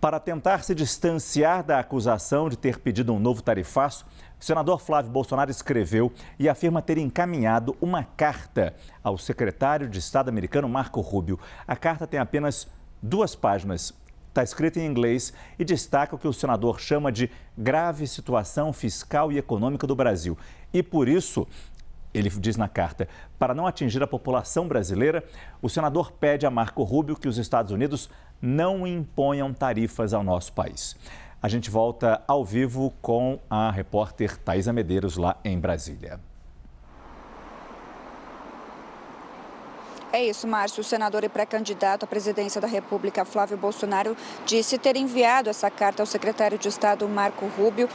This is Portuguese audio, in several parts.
Para tentar se distanciar da acusação de ter pedido um novo tarifaço, o senador Flávio Bolsonaro escreveu e afirma ter encaminhado uma carta ao secretário de Estado americano Marco Rubio. A carta tem apenas 2 páginas. Está escrita em inglês e destaca o que o senador chama de grave situação fiscal e econômica do Brasil. E por isso, ele diz na carta, para não atingir a população brasileira, o senador pede a Marco Rubio que os Estados Unidos não imponham tarifas ao nosso país. A gente volta ao vivo com a repórter Thaisa Medeiros lá em Brasília. É isso, Márcio. O senador e pré-candidato à presidência da República, Flávio Bolsonaro, disse ter enviado essa carta ao secretário de Estado, Marco Rubio,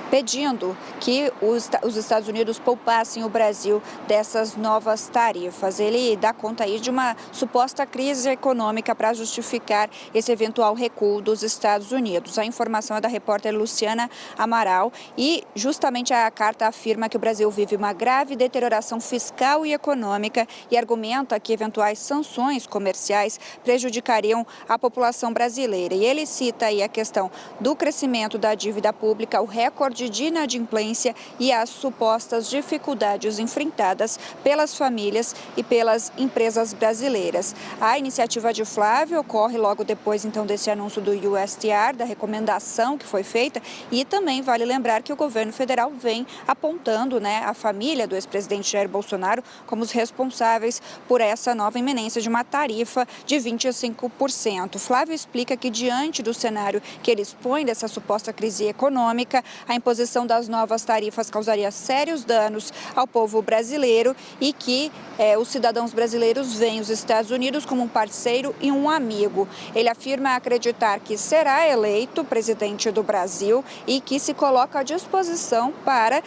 pedindo que os Estados Unidos poupassem o Brasil dessas novas tarifas. Ele dá conta aí de uma suposta crise econômica para justificar esse eventual recuo dos Estados Unidos. A informação é da repórter Luciana Amaral e justamente a carta afirma que o Brasil vive uma grave deterioração fiscal e econômica e argumenta que eventuais sanções comerciais prejudicariam a população brasileira. E ele cita aí a questão do crescimento da dívida pública, o recorde de inadimplência e as supostas dificuldades enfrentadas pelas famílias e pelas empresas brasileiras. A iniciativa de Flávio ocorre logo depois, então, desse anúncio do USTR, da recomendação que foi feita, e também vale lembrar que o governo federal vem apontando, a família do ex-presidente Jair Bolsonaro como os responsáveis por essa nova iminência de uma tarifa de 25%. Flávio explica que, diante do cenário que ele expõe dessa suposta crise econômica, a imposição das novas tarifas causaria sérios danos ao povo brasileiro e que os cidadãos brasileiros veem os Estados Unidos como um parceiro e um amigo. Ele afirma acreditar que será eleito presidente do Brasil e que se coloca à disposição para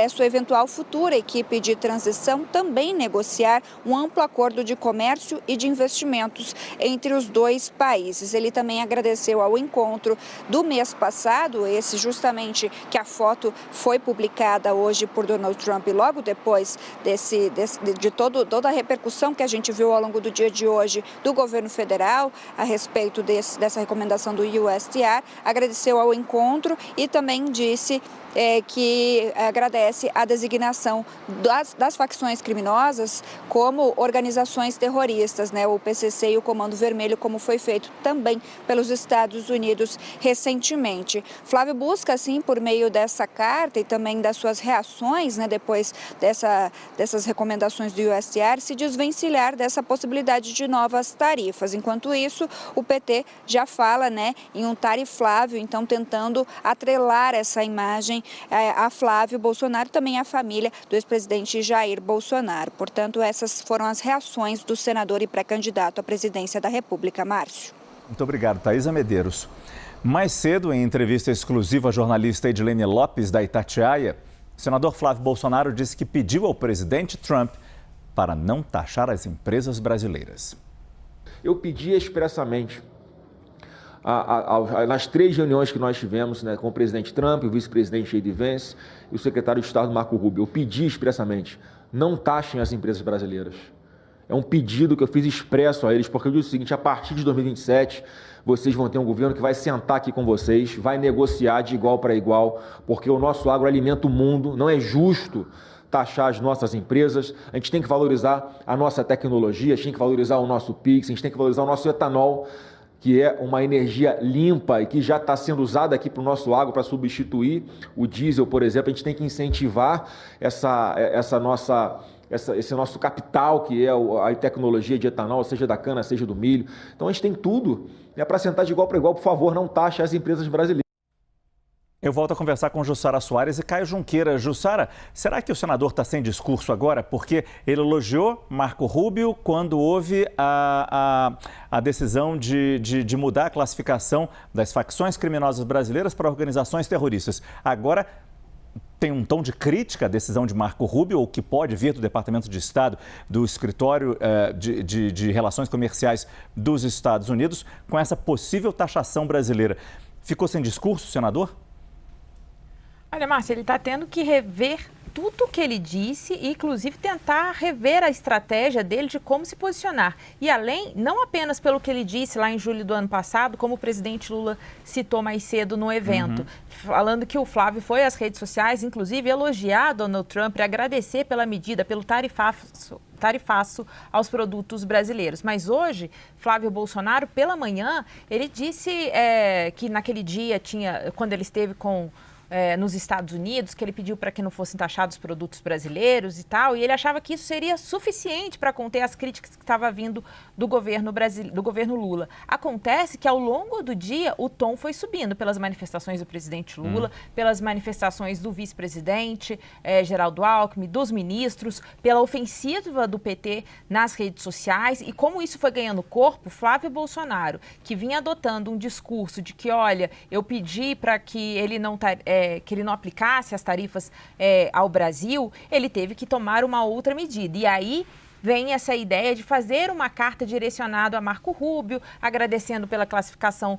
sua eventual futura equipe de transição também negociar um amplo acordo de comércio e de investimentos entre os dois países. Ele também agradeceu ao encontro do mês passado, esse justamente que a foto foi publicada hoje por Donald Trump logo depois de toda a repercussão que a gente viu ao longo do dia de hoje do governo federal a respeito dessa recomendação do USTR, agradeceu ao encontro e também disse que agradece a designação das facções criminosas como organizações terroristas, o PCC e o Comando Vermelho, como foi feito também pelos Estados Unidos recentemente. Flávio busca, assim, por meio dessa carta e também das suas reações, depois dessas recomendações do USTR, se desvencilhar dessa possibilidade de novas tarifas. Enquanto isso, o PT já fala, em um tariflávio, então tentando atrelar essa imagem a Flávio Bolsonaro, também a família do ex-presidente Jair Bolsonaro. Portanto, essas foram as reações do senador e pré-candidato à presidência da República, Márcio. Muito obrigado, Thaisa Medeiros. Mais cedo, em entrevista exclusiva à jornalista Edilene Lopes, da Itatiaia, o senador Flávio Bolsonaro disse que pediu ao presidente Trump para não taxar as empresas brasileiras. Eu pedi expressamente nas 3 reuniões que nós tivemos com o presidente Trump, o vice-presidente J.D. Vance e o secretário de Estado Marco Rubio, eu pedi expressamente, não taxem as empresas brasileiras. É um pedido que eu fiz expresso a eles, porque eu disse o seguinte, a partir de 2027, vocês vão ter um governo que vai sentar aqui com vocês, vai negociar de igual para igual, porque o nosso agro alimenta o mundo, não é justo taxar as nossas empresas, a gente tem que valorizar a nossa tecnologia, a gente tem que valorizar o nosso Pix, a gente tem que valorizar o nosso etanol, que é uma energia limpa e que já está sendo usada aqui para o nosso agro para substituir o diesel, por exemplo. A gente tem que incentivar esse nosso capital, que é a tecnologia de etanol, seja da cana, seja do milho. Então a gente tem tudo para sentar de igual para igual. Por favor, não taxe as empresas brasileiras. Eu volto a conversar com Jussara Soares e Caio Junqueira. Jussara, será que o senador está sem discurso agora? Porque ele elogiou Marco Rubio quando houve a decisão de mudar a classificação das facções criminosas brasileiras para organizações terroristas. Agora tem um tom de crítica à decisão de Marco Rubio, ou que pode vir do Departamento de Estado, do Escritório de Relações Comerciais dos Estados Unidos, com essa possível taxação brasileira. Ficou sem discurso, senador? Olha, Márcia, ele está tendo que rever tudo que ele disse e, inclusive, tentar rever a estratégia dele de como se posicionar. E além, não apenas pelo que ele disse lá em julho do ano passado, como o presidente Lula citou mais cedo no evento, falando que o Flávio foi às redes sociais, inclusive, elogiar Donald Trump e agradecer pela medida, pelo tarifaço aos produtos brasileiros. Mas hoje, Flávio Bolsonaro, pela manhã, ele disse que naquele dia, quando ele esteve nos Estados Unidos, que ele pediu para que não fossem taxados produtos brasileiros e tal, e ele achava que isso seria suficiente para conter as críticas que estavam vindo do governo Lula. Acontece que ao longo do dia o tom foi subindo pelas manifestações do presidente Lula, pelas manifestações do vice-presidente Geraldo Alckmin, dos ministros, pela ofensiva do PT nas redes sociais, e como isso foi ganhando corpo, Flávio Bolsonaro, que vinha adotando um discurso de que, olha, eu pedi para que ele não aplicasse as tarifas ao Brasil, ele teve que tomar uma outra medida. E aí vem essa ideia de fazer uma carta direcionada a Marco Rubio, agradecendo pela classificação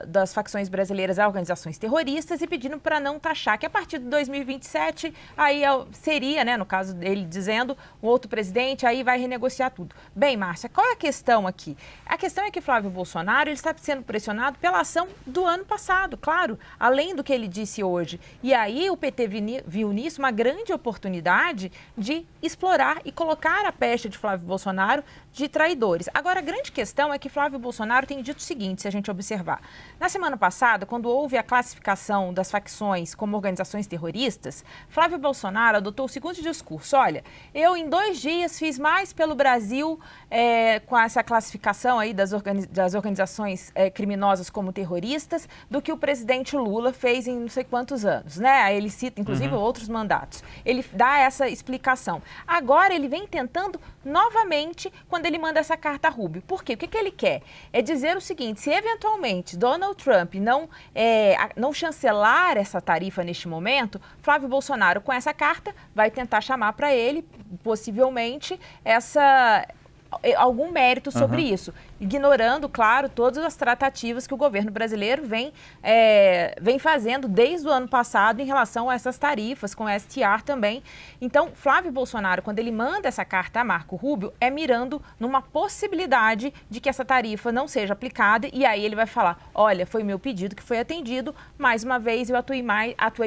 das facções brasileiras a organizações terroristas e pedindo para não taxar, que a partir de 2027, aí seria, no caso dele dizendo, o outro presidente, aí vai renegociar tudo. Bem, Márcia, qual é a questão aqui? A questão é que Flávio Bolsonaro ele está sendo pressionado pela ação do ano passado, claro, além do que ele disse hoje. E aí o PT viu nisso uma grande oportunidade de explorar e colocar a pecha de Flávio Bolsonaro de traidores. Agora, a grande questão é que Flávio Bolsonaro tem dito o seguinte, se a gente observar. Na semana passada, quando houve a classificação das facções como organizações terroristas, Flávio Bolsonaro adotou o seguinte discurso: olha, eu em 2 dias fiz mais pelo Brasil com essa classificação aí das organizações criminosas como terroristas do que o presidente Lula fez em não sei quantos anos, né? Aí ele cita, inclusive, outros mandatos. Ele dá essa explicação. Agora, ele vem tentando novamente quando ele manda essa carta a Rubio. Por quê? O que ele quer? É dizer o seguinte: se eventualmente Donald Trump não chancelar essa tarifa neste momento, Flávio Bolsonaro, com essa carta, vai tentar chamar para ele, possivelmente, algum mérito sobre isso, ignorando, claro, todas as tratativas que o governo brasileiro vem fazendo desde o ano passado em relação a essas tarifas, com a STR também. Então, Flávio Bolsonaro, quando ele manda essa carta a Marco Rubio, é mirando numa possibilidade de que essa tarifa não seja aplicada, e aí ele vai falar: olha, foi meu pedido que foi atendido, mais uma vez eu atuei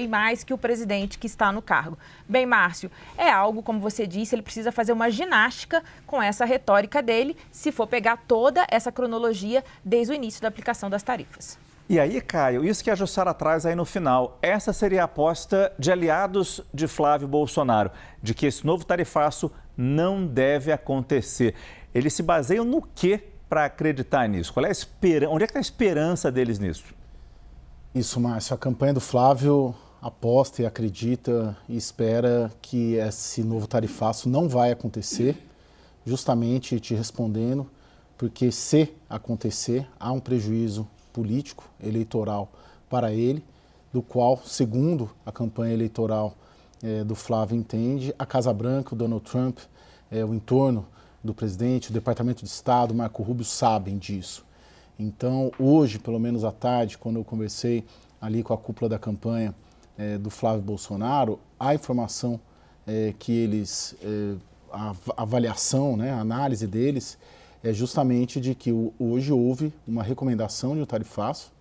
mais que o presidente que está no cargo. Bem, Márcio, é algo, como você disse, ele precisa fazer uma ginástica com essa retórica dele, se for pegar toda essa cronologia desde o início da aplicação das tarifas. E aí, Caio, isso que a Jussara traz aí no final, essa seria a aposta de aliados de Flávio Bolsonaro, de que esse novo tarifaço não deve acontecer. Eles se baseiam no quê para acreditar nisso? Qual é onde é que está a esperança deles nisso? Isso, Márcio, a campanha do Flávio aposta e acredita e espera que esse novo tarifaço não vai acontecer, justamente te respondendo, porque se acontecer, há um prejuízo político, eleitoral para ele, do qual, segundo a campanha eleitoral do Flávio entende, a Casa Branca, o Donald Trump, o entorno do presidente, o Departamento de Estado, Marco Rubio, sabem disso. Então, hoje, pelo menos à tarde, quando eu conversei ali com a cúpula da campanha do Flávio Bolsonaro, a informação que eles... a avaliação, a análise deles é justamente de que hoje houve uma recomendação de um tarifaço,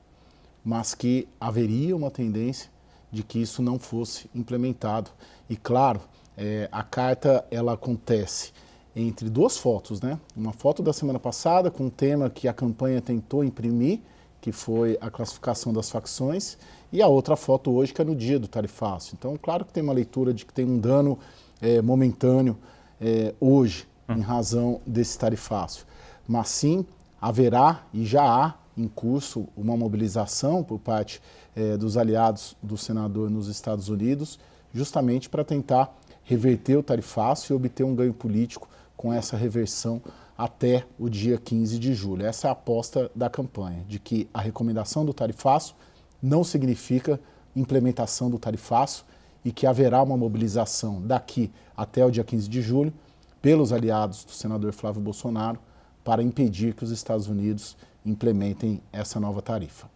mas que haveria uma tendência de que isso não fosse implementado. E claro, a carta ela acontece entre 2 fotos, Uma foto da semana passada com um tema que a campanha tentou imprimir, que foi a classificação das facções, e a outra foto hoje que é no dia do tarifaço. Então, claro que tem uma leitura de que tem um dano momentâneo hoje, em razão desse tarifaço. Mas sim, haverá e já há em curso uma mobilização por parte dos aliados do senador nos Estados Unidos, justamente para tentar reverter o tarifaço e obter um ganho político com essa reversão até o dia 15 de julho. Essa é a aposta da campanha, de que a recomendação do tarifaço não significa implementação do tarifaço e que haverá uma mobilização daqui até o dia 15 de julho pelos aliados do senador Flávio Bolsonaro para impedir que os Estados Unidos implementem essa nova tarifa.